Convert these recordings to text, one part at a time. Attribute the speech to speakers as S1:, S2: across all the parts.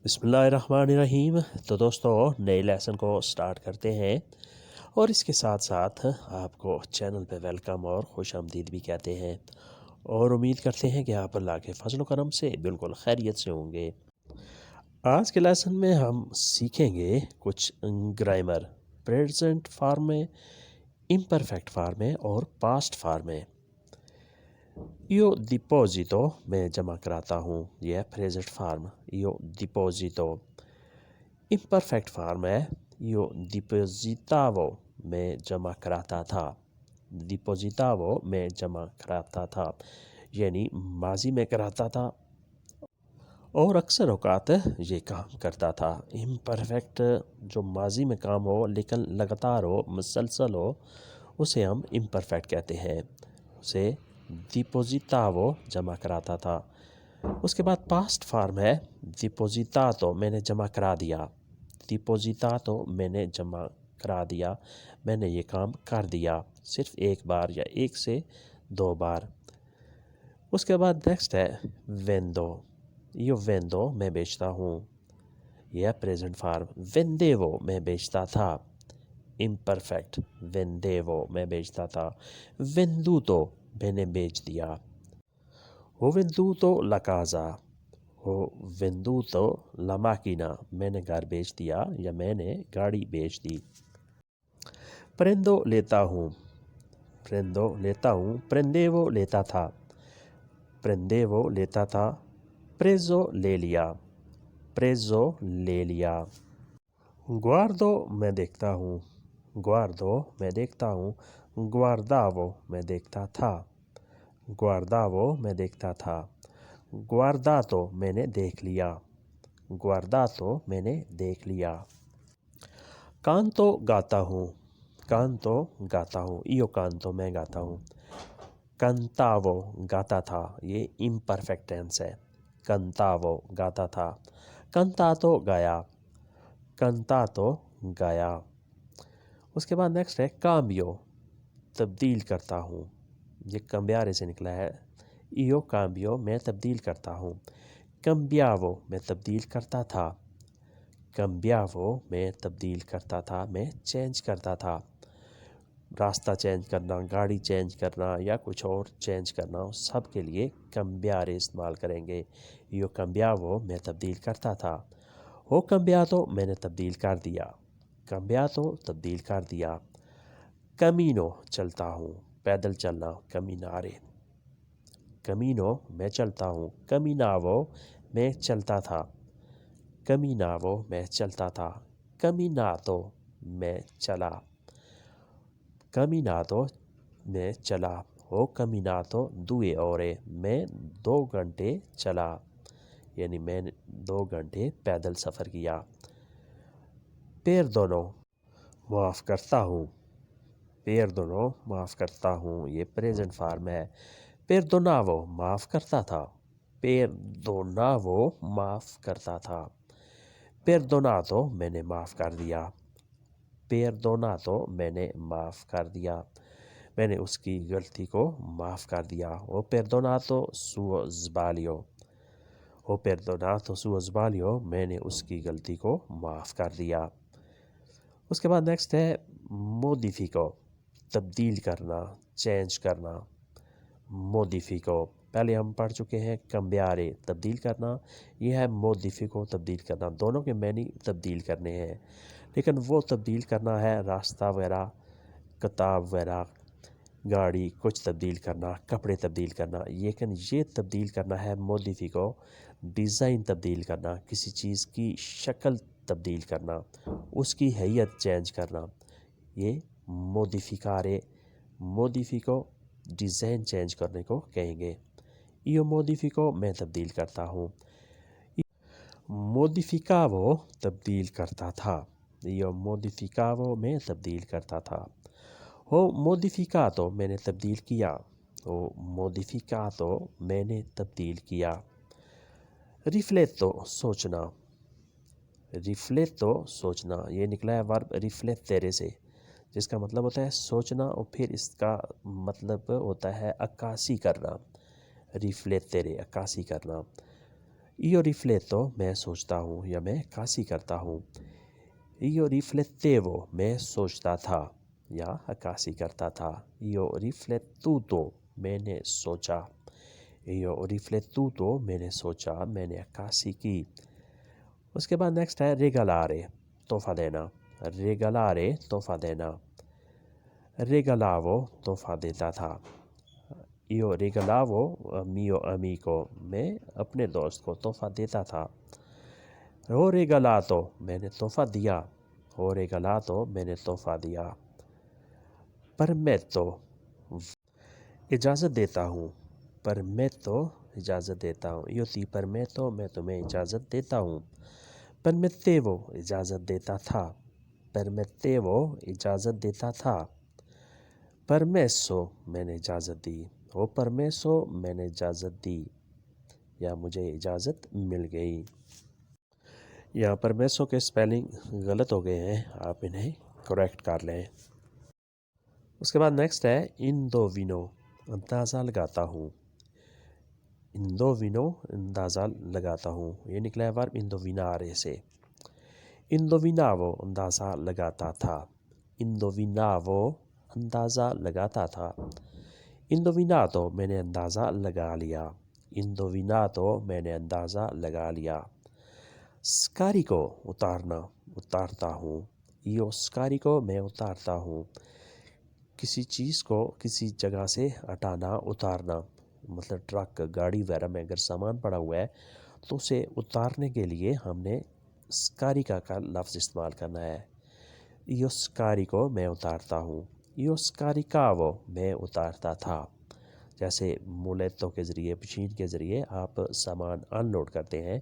S1: بسم اللہ الرحمن الرحیم۔ تو دوستو نئے لیسن کو سٹارٹ کرتے ہیں اور اس کے ساتھ ساتھ آپ کو چینل پہ ویلکم اور خوش آمدید بھی کہتے ہیں اور امید کرتے ہیں کہ آپ اللہ کے فضل و کرم سے بالکل خیریت سے ہوں گے۔ آج کے لیسن میں ہم سیکھیں گے کچھ گرامر پریزنٹ فارم میں، امپرفیکٹ فارم میں اور پاسٹ فارم میں۔ Io deposito میں جمع کراتا ہوں، یہ ہے present form io deposito۔ Imperfect form ہے io depositavo میں جمع کراتا تھا، depositavo میں جمع کراتا تھا یعنی ماضی میں کراتا تھا اور اکثر اوقات یہ کام کرتا تھا۔ امپرفیکٹ جو ماضی میں کام ہو لیکن لگاتار ہو، مسلسل ہو، اسے ہم امپرفیکٹ کہتے ہیں، اسے depositavo جمع کراتا تھا۔ اس کے بعد پاسٹ فارم ہے depositato میں نے جمع کرا دیا، depositato میں نے جمع کرا دیا، میں نے یہ کام کر دیا صرف ایک بار یا ایک سے دو بار۔ اس کے بعد نیکسٹ ہے vendo۔ io vendo میں بیچتا ہوں، یہ ہے پریزنٹ فارم۔ vendevo میں بیچتا تھا، امپرفیکٹ vendevo میں بیچتا تھا۔ venduto میں نے بیچ دیا، ho venduto la casa، ho venduto la macchina میں نے گھر بیچ دیا یا میں نے گاڑی بیچ دی۔ prendo لیتا ہوں، prendo لیتا ہوں، prendevo لیتا تھا، prendevo لیتا تھا، preso لے لیا، preso لے لیا۔ guardo میں دیکھتا ہوں، guardo میں دیکھتا ہوں، guardavo میں دیکھتا تھا، guardavo میں دیکھتا تھا، guardato میں نے دیکھ لیا، guardato میں نے دیکھ لیا۔ canto گاتا ہوں، canto گاتا ہوں، io canto میں گاتا ہوں، cantavo گاتا تھا، یہ امپرفیکٹ ٹینس ہے، cantavo گاتا تھا، cantato گایا، cantato گایا۔ اس کے بعد نیکسٹ ہے cambio، تبدیل کرتا ہوں، یہ cambiare سے نکلا ہے، io cambio میں تبدیل کرتا ہوں، cambiavo میں تبدیل کرتا تھا، cambiavo میں تبدیل کرتا تھا، میں چینج کرتا تھا، راستہ چینج کرنا، گاڑی چینج کرنا یا کچھ اور چینج کرنا، سب کے لیے cambiare استعمال کریں گے۔ io cambiavo میں تبدیل کرتا تھا، ho cambiato میں نے تبدیل کر دیا، cambiato تبدیل کر دیا۔ camino چلتا ہوں، پیدل چلنا، camminare، camino میں چلتا ہوں، camminavo میں چلتا تھا، camminavo میں چلتا تھا، camminato میں چلا، camminato میں چلا، ho camminato 2 ore میں 2 گھنٹے چلا یعنی میں نے 2 گھنٹے پیدل سفر کیا۔ perdono معاف کرتا ہوں، perdono معاف کرتا ہوں، یہ پریزنٹ فارم ہے۔ perdonavo معاف کرتا تھا، perdonavo معاف کرتا تھا، perdonato میں نے معاف کر دیا، perdonato میں نے معاف کر دیا، میں نے اس کی غلطی کو معاف کر دیا۔ ho perdonato suo sbaglio، ho perdonato suo sbaglio میں نے اس کی غلطی کو معاف کر دیا۔ اس کے بعد نیکسٹ ہے modifico، تبدیل کرنا، چینج کرنا، modifico پہلے ہم پڑھ چکے ہیں cambiare تبدیل کرنا، یہ ہے modifico تبدیل کرنا، دونوں کے معنی تبدیل کرنے ہیں، لیکن وہ تبدیل کرنا ہے راستہ وغیرہ، کتاب وغیرہ، گاڑی کچھ تبدیل کرنا، کپڑے تبدیل کرنا، لیکن یہ تبدیل کرنا ہے modifico، ڈیزائن تبدیل کرنا، کسی چیز کی شکل تبدیل کرنا، اس کی حیت چینج کرنا، یہ modificare، modifico ڈیزائن چینج کرنے کو کہیں گے۔ io modifico میں تبدیل کرتا ہوں، modificavo تبدیل کرتا تھا، io modificavo میں تبدیل کرتا تھا۔ ho modificato میں نے تبدیل کیا، ho modificato میں نے تبدیل کیا۔ rifletto سوچنا، rifletto سوچنا، یہ نکلا ہے ورب riflettere سے، جس کا مطلب ہوتا ہے سوچنا اور پھر اس کا مطلب ہوتا ہے عکاسی کرنا، riflettere عکاسی کرنا۔ io rifletto میں سوچتا ہوں یا میں عکاسی کرتا ہوں. io riflettevo میں سوچتا تھا یا عکاسی کرتا تھا. io riflettuto میں نے سوچا. io riflettuto میں نے سوچا میں نے عکاسی کی. اس کے بعد نیکسٹ ہے regalare تحفہ دینا. regalare تحفہ دینا. regalavo تحفہ دیتا تھا. io regalavo mio amico میں اپنے دوست کو تحفہ دیتا تھا. ho regalato میں نے تحفہ دیا. ho regalato میں نے تحفہ دیا. permetto اجازت دیتا ہوں. permetto اجازت دیتا ہوں. io ti permetto میں تمہیں اجازت دیتا ہوں. permettevo اجازت دیتا تھا. permettevo اجازت دیتا تھا. permesso میں نے اجازت دی. ho permesso میں نے اجازت دی یا مجھے اجازت مل گئی. یہاں permesso کے سپیلنگ غلط ہو گئے ہیں، آپ انہیں کریکٹ کر لیں. اس کے بعد نیکسٹ ہے indovino اندازہ لگاتا ہوں. indovino اندازہ لگاتا ہوں. یہ نکلا ہے ورب indovinare سے. indovinavo اندازہ لگاتا تھا. indovinavo اندازہ لگاتا تھا. indovinato میں نے اندازہ لگا لیا. indovinato میں نے اندازہ لگا لیا. scarico اتارنا اتارتا ہوں. io scarico میں اتارتا ہوں. کسی چیز کو کسی جگہ سے ہٹانا اتارنا، مطلب ٹرک گاڑی وغیرہ میں اگر سامان پڑا ہوا ہے تو اسے اتارنے کے لیے ہم نے scarica کا لفظ استعمال کرنا ہے. io scarico میں اتارتا ہوں. io scaricavo میں اتارتا تھا. جیسے مولیتو کے ذریعے مشین کے ذریعے آپ سامان ان لوڈ کرتے ہیں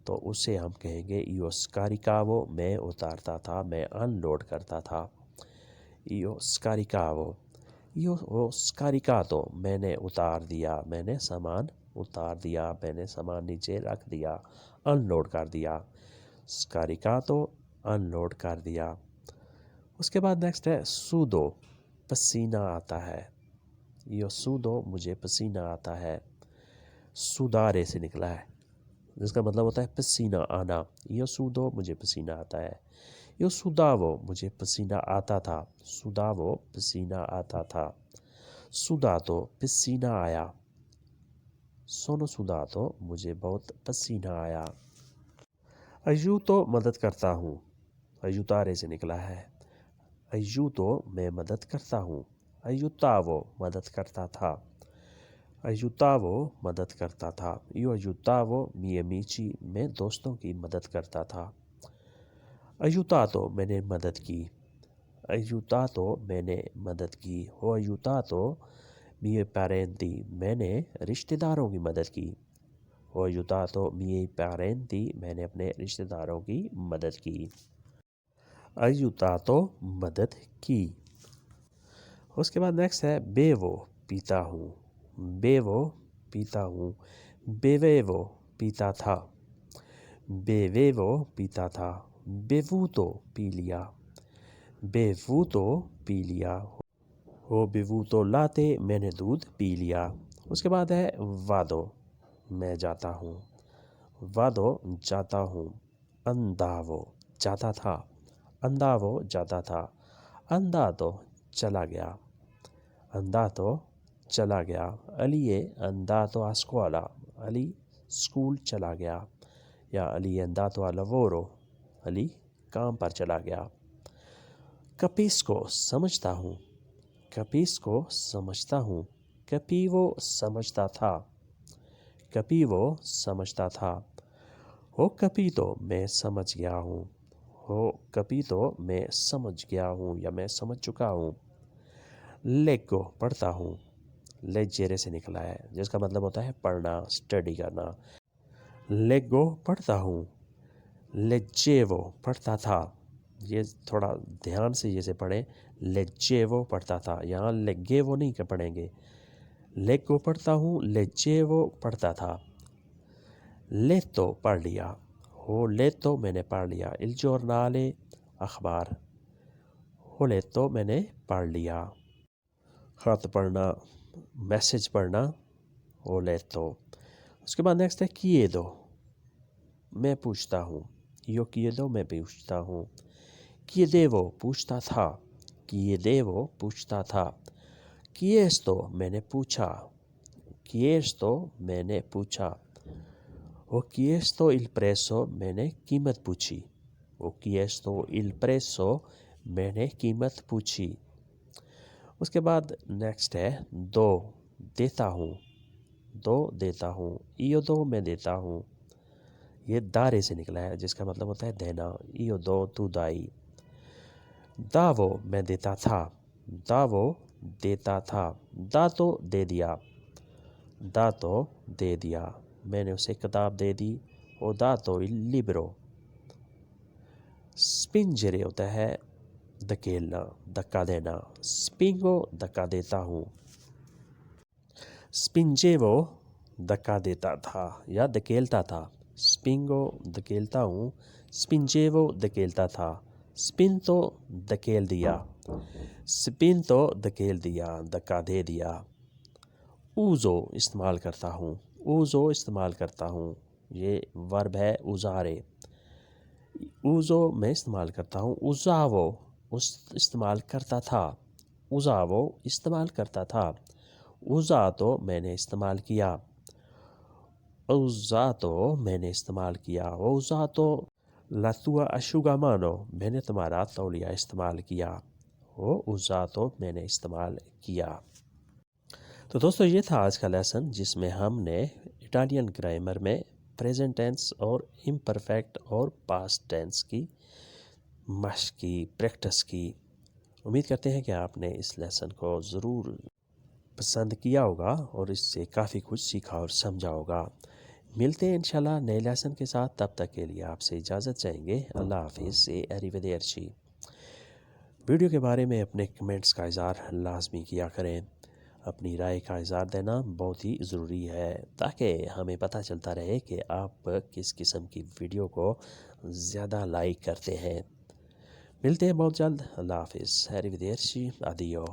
S1: تو اسے ہم کہیں گے io scaricavo میں اتارتا تھا، میں ان لوڈ کرتا تھا. io scaricavo. io ho scaricato میں نے اتار دیا، میں نے سامان اتار دیا، میں نے سامان نیچے رکھ دیا، ان لوڈ کر دیا. scaricato ان لوڈ کر دیا. اس کے بعد نیکسٹ ہے سودو پسینہ آتا ہے. io sudo مجھے پسینہ آتا ہے. sudare سے نکلا ہے جس کا مطلب ہوتا ہے پسینہ آنا. io sudo مجھے پسینہ آتا ہے. io sudavo مجھے پسینہ آتا تھا. sudavo پسینہ آتا تھا. sudato پسینہ آیا. sono sudato مجھے بہت پسینہ آیا. aiuto مدد کرتا ہوں. aiutare سے نکلا ہے. aiuto میں مدد کرتا ہوں. aiutavo مدد کرتا تھا. aiutavo مدد کرتا تھا. io aiutavo miei amici میں دوستوں کی مدد کرتا تھا. aiutato میں نے مدد کی. aiutato میں نے مدد کی. ho aiutato miei parenti میں نے رشتہ داروں کی مدد کی. ho aiutato miei parenti میں نے اپنے رشتہ داروں کی مدد کی. aiutato مدد کی. اس کے بعد نیکسٹ ہے بیوو پیتا ہوں. بیوو پیتا ہوں. بیویوو پیتا تھا. بیویوو پیتا تھا. بیووتو پی لیا. بیووتو پی لیا. ہو بیووتو لاتے میں نے دودھ پی لیا. اس کے بعد ہے وادو میں جاتا ہوں. وادو جاتا ہوں. انداوو جاتا تھا. انداوو جاتا تھا. انداتو چلا گیا. andato چلا گیا. علی è andato a scuola Ali school چلا گیا. یا علی è andato al lavoro علی کام پر چلا گیا. capisco سمجھتا ہوں. capisco سمجھتا ہوں. capivo سمجھتا تھا. capivo سمجھتا تھا. ho capito میں سمجھ گیا ہوں. ho capito میں سمجھ گیا ہوں یا میں سمجھ چکا ہوں. لیگو پڑھتا ہوں. لیجیرے سے نکلا ہے جس کا مطلب ہوتا ہے پڑھنا، اسٹڈی کرنا. لیگو پڑھتا ہوں. لیجیوو پڑھتا تھا. یہ تھوڑا دھیان سے جیسے پڑھیں. لیجیوو پڑھتا تھا، یہاں لیگیوو نہیں پڑھیں گے. لیگو پڑھتا ہوں. لیجیوو پڑھتا تھا. لیتو پڑھ لیا. ہو لیتو میں نے پڑھ لیا. il giornale اخبار. ہو لیتو میں نے پڑھ لیا. خط پڑھنا، میسج پڑھنا. ہو لیتو. اس کے بعد نیکسٹ ہے کیے دو میں پوچھتا ہوں. Io chiedo میں پوچھتا ہوں. Chiedevo پوچھتا تھا. Chiedevo پوچھتا تھا. Chiesto میں نے پوچھا. Chiesto میں نے پوچھا. Ho chiesto il prezzo میں نے قیمت پوچھی. Ho chiesto il prezzo میں نے قیمت پوچھی. اس کے بعد نیکسٹ ہے دو دیتا ہوں. دو دیتا ہوں. Io do میں دیتا ہوں. یہ دارے سے نکلا ہے جس کا مطلب ہوتا ہے دینا. Io do tu dai. Davo میں دیتا تھا. Davo دیتا تھا. Dato دے دیا. Dato دے دیا. میں نے اسے کتاب دے دی. Ho dato il libro. Spingere ہوتا ہے دھکیلنا, دھکا دینا. Spingo دھکا دیتا ہوں. Spingevo دھکا دیتا تھا یا دھکیلتا تھا. Spingo دھکیلتا ہوں. Spingevo دھکیلتا تھا. Spinto دھکیل دیا. Spinto دھکیل دیا, دھکا دے دیا. Uso استعمال کرتا ہوں. Uso استعمال کرتا ہوں. یہ ورب ہے usare. Uso میں استعمال کرتا ہوں. Usavo استعمال کرتا تھا. Usavo استعمال کرتا تھا. Usato میں نے استعمال کیا. Usato میں نے استعمال کیا. Ho usato la tua asciugamano میں نے تمہارا تولیہ استعمال کیا. Ho usato میں نے استعمال کیا. تو دوستو یہ تھا آج کا لیسن جس میں ہم نے اٹالین گرامر میں پریزنٹ ٹینس اور امپرفیکٹ اور پاسٹ ٹینس کی مشق کی, پریکٹس کی. امید کرتے ہیں کہ آپ نے اس لیسن کو ضرور پسند کیا ہوگا اور اس سے کافی کچھ سیکھا اور سمجھا ہوگا. ملتے ہیں انشاءاللہ نئے لیسن کے ساتھ. تب تک کے لیے آپ سے اجازت چاہیں گے. اللہ حافظ سے arrivederci. ویڈیو کے بارے میں اپنے کمنٹس کا اظہار لازمی کیا کریں. اپنی رائے کا اظہار دینا بہت ہی ضروری ہے تاکہ ہمیں پتہ چلتا رہے کہ آپ کس قسم کی ویڈیو کو زیادہ لائک کرتے ہیں. ملتے ہیں بہت جلد. اللہ حافظ. arrivederci. addio.